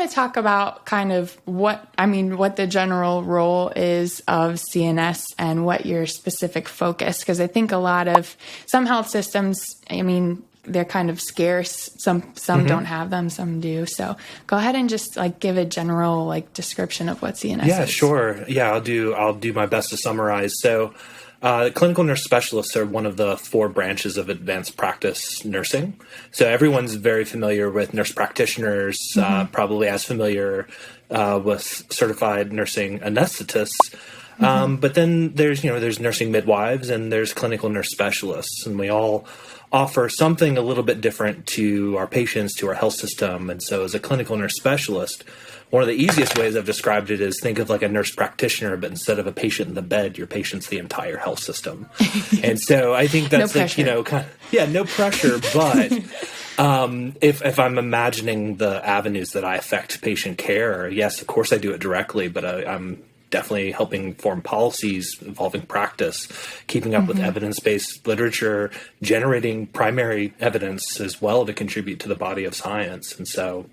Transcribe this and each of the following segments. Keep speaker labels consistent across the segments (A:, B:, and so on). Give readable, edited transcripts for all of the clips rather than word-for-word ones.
A: want to talk about kind of what the general role is of CNS and what your specific focus, because I think some health systems, they're kind of scarce. Some don't have them, some do. So go ahead and just give a general description of what CNS is.
B: Yeah, sure. Yeah, I'll do my best to summarize. So clinical nurse specialists are one of the 4 branches of advanced practice nursing. So everyone's very familiar with nurse practitioners, probably as familiar with certified nursing anesthetists. But then there's nursing midwives and there's clinical nurse specialists, and we all offer something a little bit different to our patients, to our health system. And so as a clinical nurse specialist, one of the easiest ways I've described it is think of like a nurse practitioner, but instead of a patient in the bed, your patient's the entire health system. And so I think that's no pressure. But if I'm imagining the avenues that I affect patient care, yes, of course I do it directly, but I'm definitely helping form policies involving practice, keeping up with evidence-based literature, generating primary evidence as well to contribute to the body of science. And so,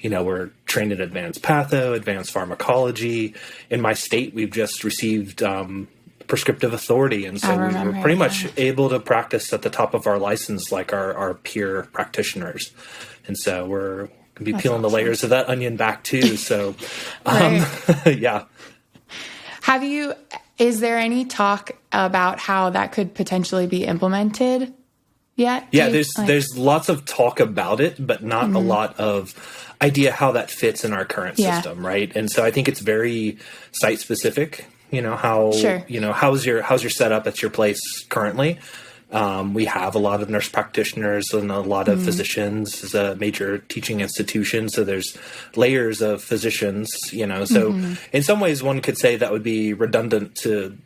B: we're trained in advanced patho, advanced pharmacology. In my state, we've just received prescriptive authority. And so we're pretty much able to practice at the top of our license like our peer practitioners. And so we're going to be peeling the layers of that onion back too. So, yeah.
A: Is there any talk about how that could potentially be implemented yet?
B: Yeah, there's lots of talk about it, but not a lot of idea how that fits in our current system, right? And so I think it's very site specific, how's your setup at your place currently? We have a lot of nurse practitioners and a lot of physicians as a major teaching institution. So there's layers of physicians, so in some ways one could say that would be redundant to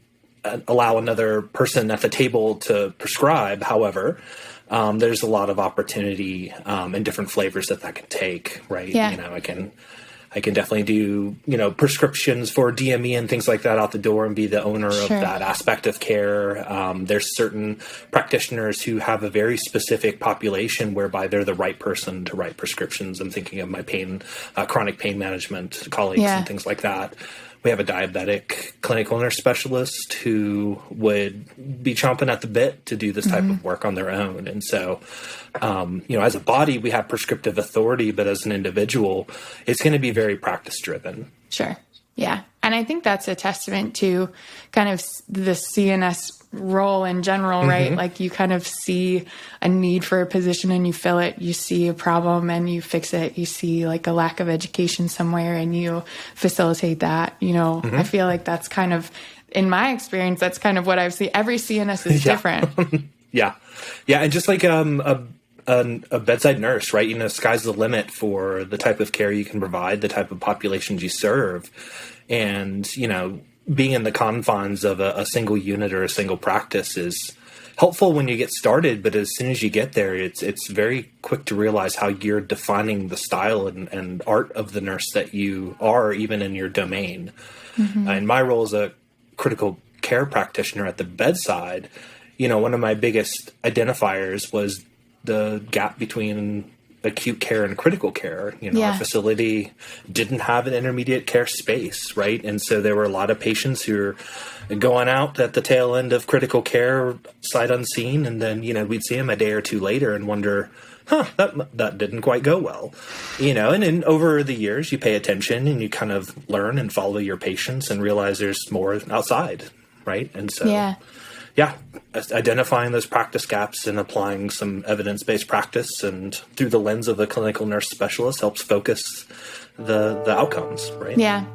B: allow another person at the table to prescribe. However, there's a lot of opportunity in different flavors that can take, right? Yeah. I can definitely do, prescriptions for DME and things like that out the door and be the owner of that aspect of care. There's certain practitioners who have a very specific population whereby they're the right person to write prescriptions. I'm thinking of my chronic pain management colleagues and things like that. We have a diabetic clinical nurse specialist who would be chomping at the bit to do this type of work on their own. And so, as a body, we have prescriptive authority, but as an individual, it's going to be very practice driven.
A: Sure. Yeah. And I think that's a testament to kind of the CNS role in general, right? Like you kind of see a need for a position and you fill it. You see a problem and you fix it. You see a lack of education somewhere and you facilitate that. I feel like that's kind of, in my experience, that's kind of what I've seen. Every CNS is different.
B: Yeah. And just like a bedside nurse, right? Sky's the limit for the type of care you can provide, the type of populations you serve. And, being in the confines of a single unit or a single practice is helpful when you get started, but as soon as you get there, it's very quick to realize how you're defining the style and art of the nurse that you are, even in your domain. In my role as a critical care practitioner at the bedside, one of my biggest identifiers was the gap between acute care and critical care. Our facility didn't have an intermediate care space, right? And so there were a lot of patients who were going out at the tail end of critical care, sight unseen, and then, we'd see them a day or two later and wonder, that didn't quite go well. And then over the years, you pay attention and you kind of learn and follow your patients and realize there's more outside, right? And so, identifying those practice gaps and applying some evidence-based practice and through the lens of a clinical nurse specialist helps focus the outcomes, right?
A: Yeah.